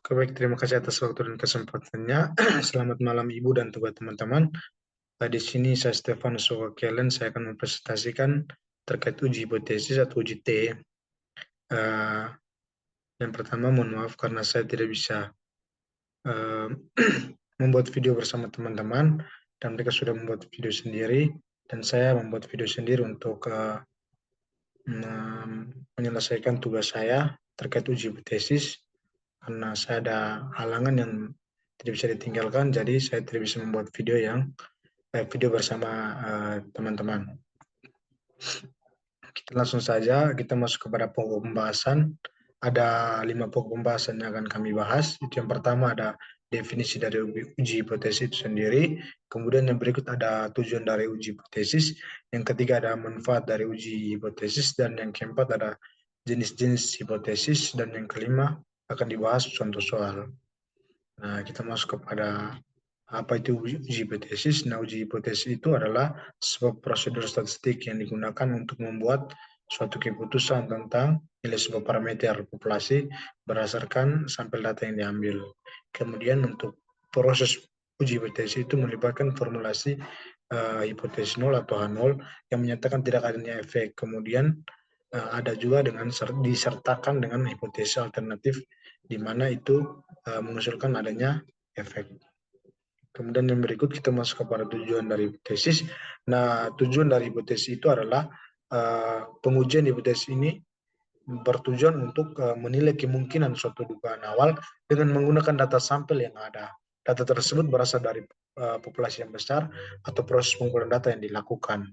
Oke, baik, terima kasih atas waktu dan kesempatannya. Selamat malam Ibu dan juga teman-teman. Di sini saya Stefan Sowakelen, saya akan mempresentasikan terkait uji hipotesis atau uji T. Eh, yang pertama, mohon maaf karena saya tidak bisa eh, membuat video bersama teman-teman, dan mereka sudah membuat video sendiri, dan saya membuat video sendiri untuk menyelesaikan tugas saya terkait uji hipotesis. Karena saya ada halangan yang tidak bisa ditinggalkan, jadi saya tidak bisa membuat video bersama teman-teman. Kita langsung saja kita masuk kepada pokok pembahasan. Ada 5 pokok pembahasan yang akan kami bahas. Itu yang pertama ada definisi dari uji hipotesis itu sendiri. Kemudian yang berikut ada tujuan dari uji hipotesis. Yang ketiga ada manfaat dari uji hipotesis. Dan yang keempat ada jenis-jenis hipotesis. Dan yang kelima akan dibahas contoh soal. Nah, kita masuk kepada apa itu uji hipotesis. Nah, uji hipotesis itu adalah sebuah prosedur statistik yang digunakan untuk membuat suatu keputusan tentang nilai sebuah parameter populasi berdasarkan sampel data yang diambil. Kemudian untuk proses uji hipotesis itu melibatkan formulasi hipotesis nol atau H0 yang menyatakan tidak adanya efek. Kemudian ada juga dengan disertakan dengan hipotesis alternatif di mana itu mengusulkan adanya efek. Kemudian yang berikut kita masuk kepada tujuan dari hipotesis. Nah, tujuan dari hipotesis itu adalah pengujian hipotesis ini bertujuan untuk menilai kemungkinan suatu dugaan awal dengan menggunakan data sampel yang ada. Data tersebut berasal dari populasi yang besar atau proses pengumpulan data yang dilakukan.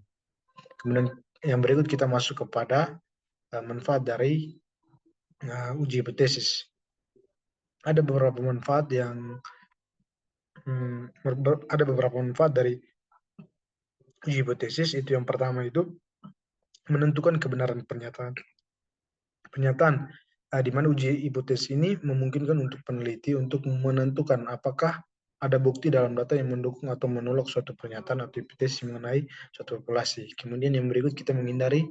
Kemudian yang berikut kita masuk kepada manfaat dari uji hipotesis. Ada beberapa manfaat ada beberapa manfaat dari uji hipotesis. Itu yang pertama itu menentukan kebenaran pernyataan. Di mana uji hipotesis ini memungkinkan untuk peneliti untuk menentukan apakah ada bukti dalam data yang mendukung atau menolak suatu pernyataan atau hipotesis mengenai suatu populasi. Kemudian yang berikut kita menghindari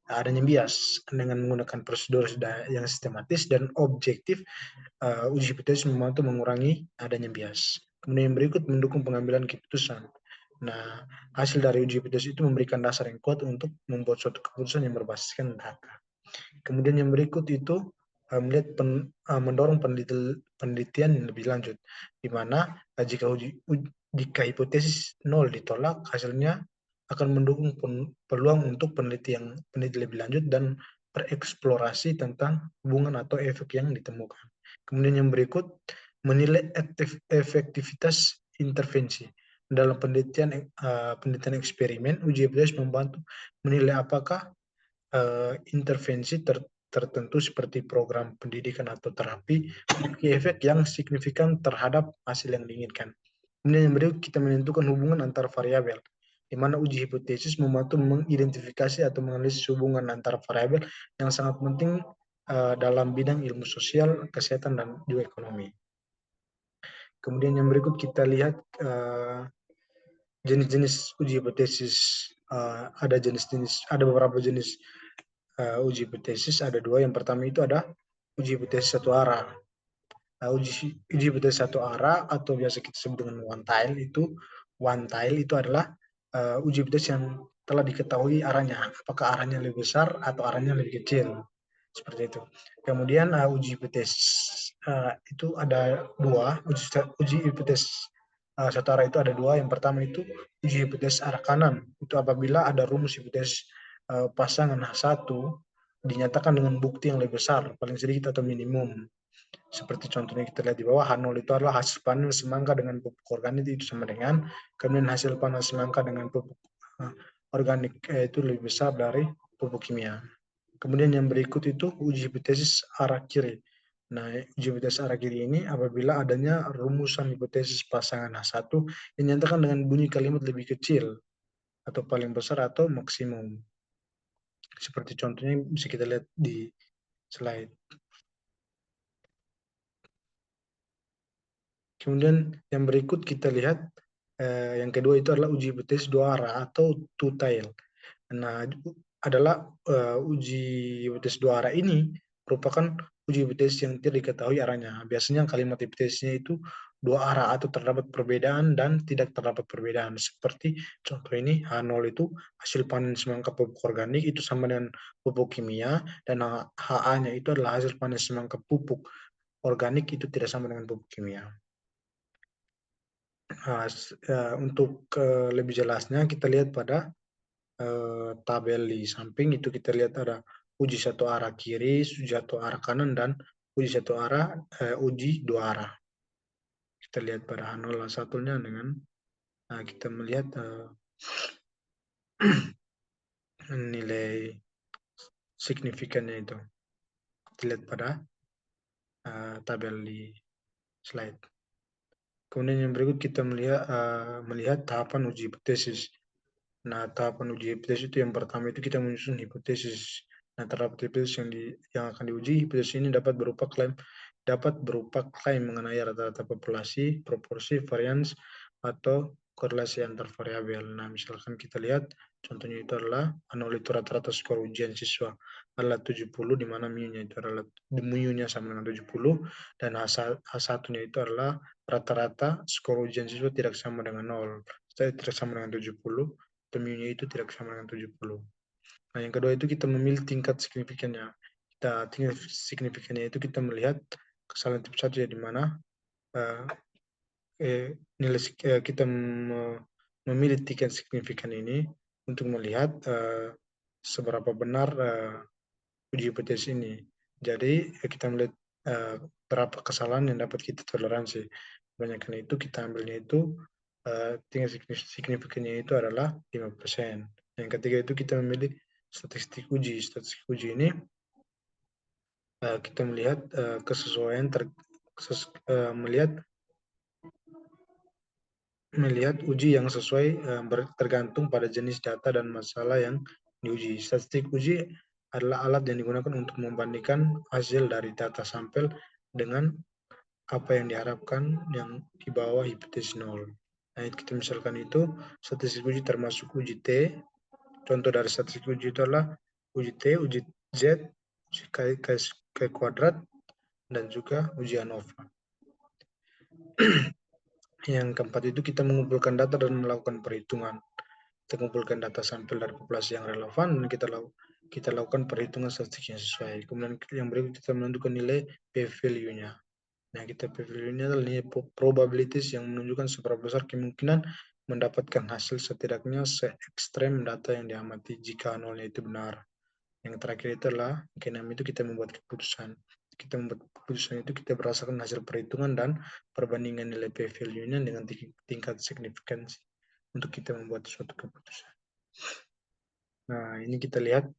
adanya bias dengan menggunakan prosedur yang sistematis dan objektif. Uji hipotesis membantu mengurangi adanya bias. Kemudian yang berikut mendukung pengambilan keputusan. Nah, hasil dari uji hipotesis itu memberikan dasar yang kuat untuk membuat suatu keputusan yang berbasiskan data. Kemudian yang berikut itu mendorong penelitian yang lebih lanjut, di mana jika hipotesis nol ditolak, hasilnya akan mendukung peluang untuk penelitian lebih lanjut dan bereksplorasi tentang hubungan atau efek yang ditemukan. Kemudian yang berikut menilai efektivitas intervensi. Dalam penelitian eksperimen, uji hipotesis membantu menilai apakah intervensi tertentu seperti program pendidikan atau terapi memiliki efek yang signifikan terhadap hasil yang diinginkan. Kemudian yang berikut kita menentukan hubungan antar variabel, di mana uji hipotesis membantu mengidentifikasi atau menganalisis hubungan antar variabel yang sangat penting dalam bidang ilmu sosial, kesehatan, dan juga ekonomi. Kemudian yang berikut kita lihat jenis-jenis uji hipotesis. Ada beberapa jenis uji hipotesis. Ada dua. Yang pertama itu ada uji hipotesis satu arah. Uji hipotesis satu arah atau biasa kita sebut dengan one tile itu adalah uji hipotesis yang telah diketahui arahnya, apakah arahnya lebih besar atau arahnya lebih kecil, seperti itu. Kemudian uji hipotesis itu ada dua. Uji hipotesis satu arah itu ada dua. Yang pertama itu uji hipotesis arah kanan, itu apabila ada rumus hipotesis pasangan H1 dinyatakan dengan bukti yang lebih besar, paling sedikit atau minimum. Seperti contohnya kita lihat di bawah, H0 itu adalah hasil panen semangka dengan pupuk organik itu sama dengan, kemudian hasil panen semangka dengan pupuk organik itu lebih besar dari pupuk kimia. Kemudian yang berikut itu uji hipotesis arah kiri. Nah, uji hipotesis arah kiri ini apabila adanya rumusan hipotesis pasangan H1 yang dinyatakan dengan bunyi kalimat lebih kecil atau paling besar atau maksimum. Seperti contohnya bisa kita lihat di slide. Kemudian yang berikut kita lihat yang kedua itu adalah uji hipotesis dua arah atau two-tail. Nah, adalah uji hipotesis dua arah ini merupakan uji hipotesis yang tidak diketahui arahnya. Biasanya kalimat hipotesisnya itu dua arah atau terdapat perbedaan dan tidak terdapat perbedaan. Seperti contoh ini, H0 itu hasil panen semangka pupuk organik itu sama dengan pupuk kimia, dan HA-nya itu adalah hasil panen semangka pupuk organik itu tidak sama dengan pupuk kimia. Untuk lebih jelasnya kita lihat pada tabel di samping itu, kita lihat ada uji satu arah kiri, uji satu arah kanan, dan uji satu arah, uji dua arah. Kita lihat pada H0 satunya dengan kita melihat nilai signifikannya itu. Kita lihat pada tabel di slide. Kemudian yang berikut kita melihat tahapan uji hipotesis. Nah, tahapan uji hipotesis itu yang pertama itu kita menyusun hipotesis. Nah, terhadap hipotesis yang akan diuji, hipotesis ini dapat berupa klaim mengenai rata-rata populasi, proporsi, varians, atau korelasi antar variabel. Nah, misalkan kita lihat contohnya itu adalah H0 itu rata-rata skor ujian siswa adalah 70, di mana mu-nya itu adalah mu-nya sama dengan 70, dan H1-nya itu adalah rata-rata skor ujian siswa tidak sama dengan 0, tidak sama dengan 70, atau mu-nya itu tidak sama dengan 70. Nah, yang kedua itu kita memilih tingkat signifikannya. Tingkat signifikannya itu kita melihat kesalahan tipe 1 ya, di mana nilai kita memilih tingkat signifikan ini untuk melihat seberapa benar uji hipotesis ini. Jadi kita melihat berapa kesalahan yang dapat kita toleransi. Kebanyakan itu kita ambilnya itu tingkat signifikannya itu adalah 5%. Yang ketiga itu kita memilih statistik uji. Statistik uji ini kita melihat kesesuaian melihat uji yang sesuai tergantung pada jenis data dan masalah yang diuji. Statistik uji adalah alat yang digunakan untuk membandingkan hasil dari data sampel dengan apa yang diharapkan yang di bawah hipotesis 0. Nah, kita misalkan itu statistik uji termasuk uji T. Contoh dari statistik uji itu adalah uji T, uji Z, uji K kuadrat, dan juga uji ANOVA. Yang keempat itu kita mengumpulkan data dan melakukan perhitungan. Kita mengumpulkan data sampel dari populasi yang relevan, dan kita lakukan perhitungan statistik yang sesuai. Kemudian yang berikut kita menentukan nilai p-value-nya. Nah, p-value-nya adalah nilai probabilities yang menunjukkan seberapa besar kemungkinan mendapatkan hasil setidaknya se-ekstrem data yang diamati jika nolnya itu benar. Yang terakhir itu adalah keenam itu kita membuat keputusan. Kita membuat keputusan itu kita berdasarkan hasil perhitungan dan perbandingan nilai p-value-nya dengan tingkat signifikansi untuk kita membuat suatu keputusan. Nah, ini kita lihat,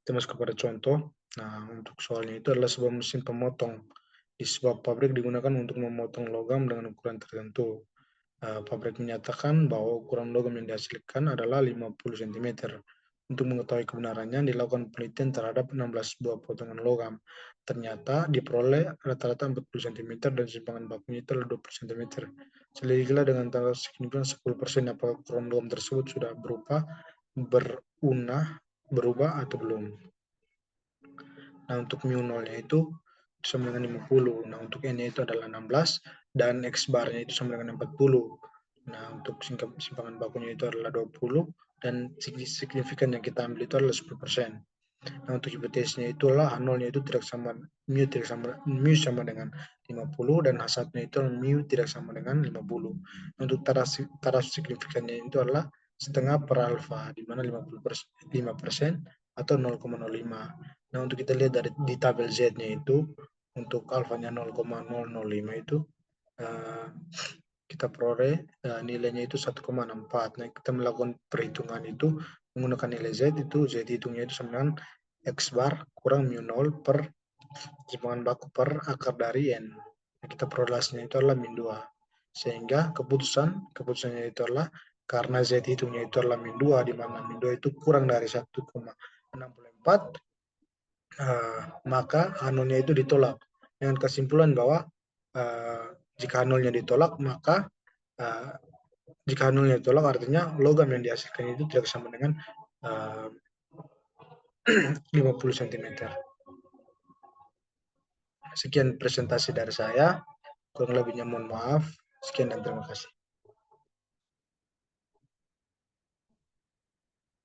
kita masuk kepada contoh. Nah, untuk soalnya itu adalah sebuah mesin pemotong di sebuah pabrik digunakan untuk memotong logam dengan ukuran tertentu. Pabrik menyatakan bahwa ukuran logam yang dihasilkan adalah 50 cm. Untuk mengetahui kebenarannya, dilakukan penelitian terhadap 16 buah potongan logam. Ternyata diperoleh rata-rata 40 cm dan simpangan bakunya itu adalah 20 cm. Selidikilah dengan tanggal signifikan 10% apakah ukuran logam tersebut sudah berubah atau belum. Nah, untuk mu nolnya itu sama dengan 50. Nah, untuk n-nya itu adalah 16 dan x bar-nya itu sama dengan 40. Nah, untuk simpangan bakunya itu adalah 20 dan signifikan yang kita ambil itu adalah 10%. Nah, untuk hipotesisnya itulah H0-nya itu mu sama dengan 50 dan H1-nya itu mu tidak sama dengan 50. Untuk taraf signifikannya itu adalah setengah per alfa, di mana 5% atau 0,05. Nah, untuk kita lihat di tabel Z-nya itu, untuk alfanya 0,005 itu kita peroleh nilainya itu 1,64. Nah, kita melakukan perhitungan itu menggunakan nilai Z itu, Z hitungnya itu sama dengan X bar kurang mu 0 per simpangan baku per akar dari N. Nah, kita peroleh hasilnya itu adalah min 2. Sehingga keputusannya itu adalah karena Z hitungnya itu adalah min 2, di mana min 2 itu kurang dari 1,64, maka H0-nya itu ditolak. Dengan kesimpulan bahwa jika H0-nya ditolak, maka jika H0-nya ditolak artinya logam yang dihasilkan itu tidak sama dengan 50 cm. Sekian presentasi dari saya. Kurang lebihnya mohon maaf. Sekian dan terima kasih.